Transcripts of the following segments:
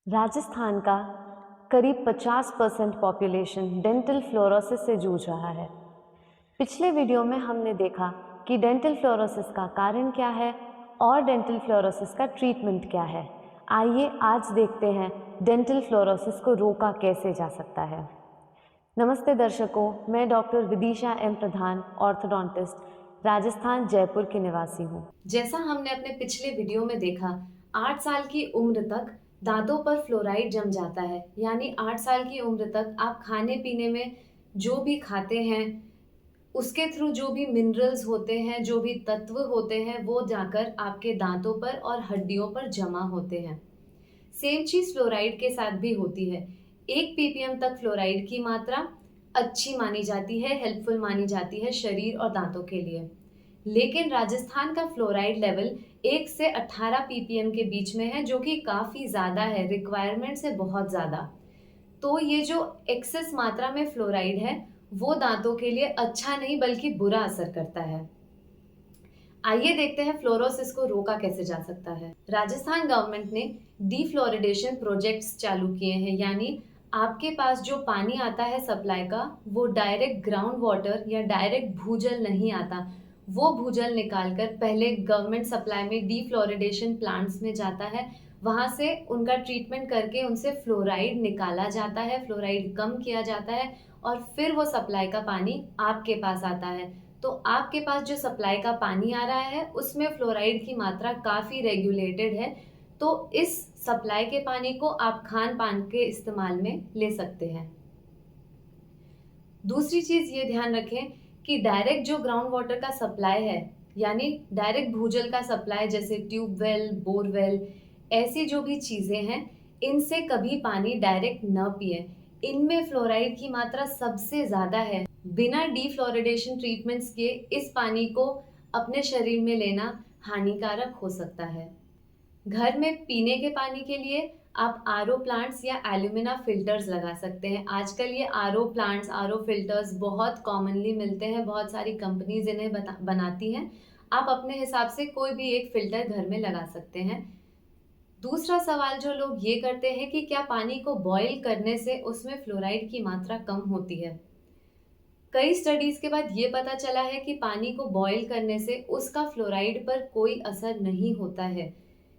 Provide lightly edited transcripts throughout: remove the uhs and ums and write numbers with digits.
राजस्थान का करीब 50% population dental fluorosis से जूझ रहा है। पिछले वीडियो में हमने देखा कि डेंटल फ्लोरोसिस का कारण क्या है और डेंटल फ्लोरोसिस का ट्रीटमेंट क्या है। आइए आज देखते हैं डेंटल फ्लोरोसिस को रोका कैसे जा सकता है। नमस्ते दर्शकों, मैं डॉक्टर विदिशा एम प्रधान, ऑर्थोडोंटिस्ट, राजस्थान जयपुर की निवासी हूँ। जैसा हमने अपने पिछले वीडियो में देखा, 8 साल की उम्र तक दांतों पर फ्लोराइड जम जाता है। यानी 8 साल की उम्र तक आप खाने पीने में जो भी खाते हैं, उसके थ्रू जो भी मिनरल्स होते हैं, जो भी तत्व होते हैं, वो जाकर आपके दांतों पर और हड्डियों पर जमा होते हैं। सेम चीज फ्लोराइड के साथ भी होती है। 1 ppm तक फ्लोराइड की मात्रा अच्छी मानी जाती है, हेल्पफुल मानी जाती है शरीर और दांतों के लिए। लेकिन राजस्थान का फ्लोराइड लेवल 1 से 18 ppm के बीच में है, जो कि काफी ज्यादा है, रिक्वायरमेंट से बहुत ज्यादा। तो ये जो एक्सेस मात्रा में फ्लोराइड है, वो दांतों के लिए अच्छा नहीं बल्कि बुरा असर करता है। आइए देखते हैं फ्लोरोसिस को रोका कैसे जा सकता है। राजस्थान गवर्नमेंट ने डीफ्लोरिडेशन प्रोजेक्ट्स चालू किए हैं। यानी आपके पास जो पानी आता है सप्लाई का, वो डायरेक्ट ग्राउंड वाटर या डायरेक्ट भूजल नहीं आता। वो भूजल निकालकर पहले गवर्नमेंट सप्लाई में डीफ्लोरिडेशन प्लांट्स में जाता है। वहां से उनका ट्रीटमेंट करके उनसे फ्लोराइड निकाला जाता है, फ्लोराइड कम किया जाता है, और फिर वो सप्लाई का पानी आपके पास आता है। तो आपके पास जो सप्लाई का पानी आ रहा है, उसमें फ्लोराइड की मात्रा काफी रेगुलेटेड है। तो इस सप्लाई के पानी को आप खान पान के इस्तेमाल में ले सकते हैं। दूसरी चीज ये ध्यान रखें कि डायरेक्ट जो ग्राउंड वाटर का सप्लाई है, यानी डायरेक्ट भूजल का सप्लाई, जैसे ट्यूबवेल, बोरवेल, ऐसी जो भी चीजें हैं, इनसे कभी पानी डायरेक्ट न पिए। इनमें फ्लोराइड की मात्रा सबसे ज्यादा है। बिना डीफ्लोरिडेशन ट्रीटमेंट्स के इस पानी को अपने शरीर में लेना हानिकारक हो सकता है। घर में पीने के पानी के लिए आप आरओ प्लांट्स या एल्यूमिना फिल्टर्स लगा सकते हैं। आजकल ये आरओ प्लांट्स, आरओ फिल्टर्स बहुत कॉमनली मिलते हैं, बहुत सारी कंपनीज इन्हें बनाती हैं। आप अपने हिसाब से कोई भी एक फिल्टर घर में लगा सकते हैं। दूसरा सवाल जो लोग ये करते हैं कि क्या पानी को बॉईल करने से उसमें फ्लोराइड की मात्रा कम होती है। कई स्टडीज के बाद ये पता चला है कि पानी को बॉईल करने से उसका फ्लोराइड पर कोई असर नहीं होता है।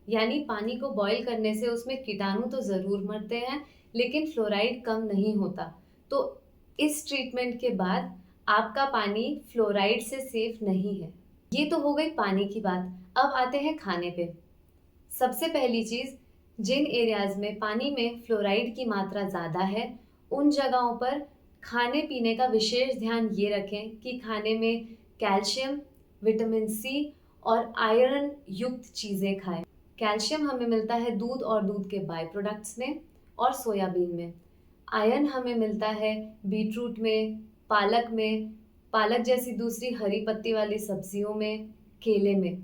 यानी पानी को बॉईल करने से उसमें कीटाणु तो जरूर मरते हैं, लेकिन फ्लोराइड कम नहीं होता। तो इस ट्रीटमेंट के बाद आपका पानी फ्लोराइड से सेफ नहीं है। ये तो हो गई पानी की बात। अब आते हैं खाने पे। सबसे पहली चीज, जिन एरियाज में पानी में फ्लोराइड की मात्रा ज्यादा है, उन जगहों पर खाने पीने का विशेष ध्यान ये रखें कि खाने में कैल्शियम, विटामिन सी और आयरन युक्त चीजें खाएं। कैल्शियम हमें मिलता है दूध और दूध के बाय प्रोडक्ट्स में और सोयाबीन में। आयरन हमें मिलता है बीटरूट में, पालक में, पालक जैसी दूसरी हरी पत्ती वाली सब्जियों में, केले में।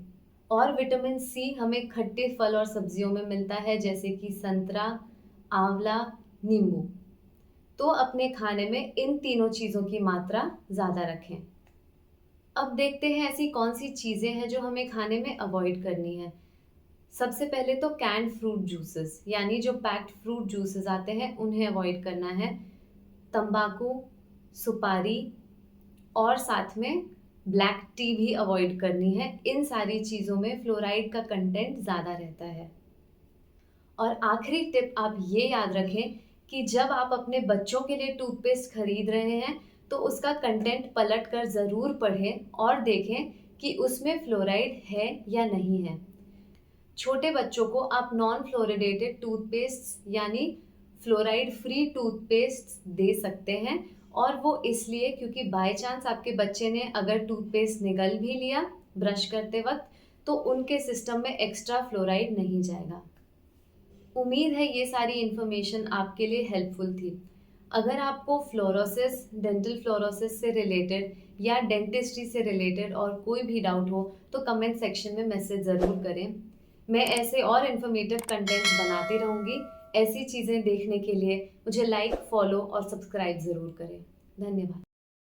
और विटामिन सी हमें खट्टे फल और सब्जियों में मिलता है, जैसे कि संतरा, आंवला, नींबू। तो अपने खाने में इन तीनों चीजों की मात्रा ज्यादा रखें। अब देखते हैं ऐसी कौन सी चीजें हैं जो हमें खाने में अवॉइड करनी है। सबसे पहले तो कैंड फ्रूट जूसेस, यानी जो पैक्ड फ्रूट जूसेस आते हैं, उन्हें अवॉइड करना है। तंबाकू, सुपारी और साथ में ब्लैक टी भी अवॉइड करनी है। इन सारी चीजों में फ्लोराइड का कंटेंट ज्यादा रहता है। और आखिरी टिप आप ये याद रखें कि जब आप अपने बच्चों के लिए टूथपेस्ट खरीद रहे हैं, तो उसका कंटेंट पलट कर जरूर पढ़ें और देखें कि उसमें फ्लोराइड है या नहीं है। छोटे बच्चों को आप नॉन फ्लोरिडेटेड टूथपेस्ट यानी फ्लोराइड फ्री टूथपेस्ट दे सकते हैं। और वो इसलिए क्योंकि बाय चांस आपके बच्चे ने अगर टूथपेस्ट निगल भी लिया ब्रश करते वक्त, तो उनके सिस्टम में एक्स्ट्रा फ्लोराइड नहीं जाएगा। उम्मीद है ये सारी इन्फॉर्मेशन आपके लिए हेल्पफुल थी। अगर आपको फ्लोरोसिस, डेंटल फ्लोरोसिस से रिलेटेड या डेंटिस्ट्री से रिलेटेड और कोई भी डाउट हो, तो कमेंट सेक्शन में मैसेज ज़रूर करें। मैं ऐसे और इन्फॉर्मेटिव कंटेंट्स बनाती रहूँगी। ऐसी चीज़ें देखने के लिए मुझे लाइक, फॉलो और सब्सक्राइब ज़रूर करें। धन्यवाद।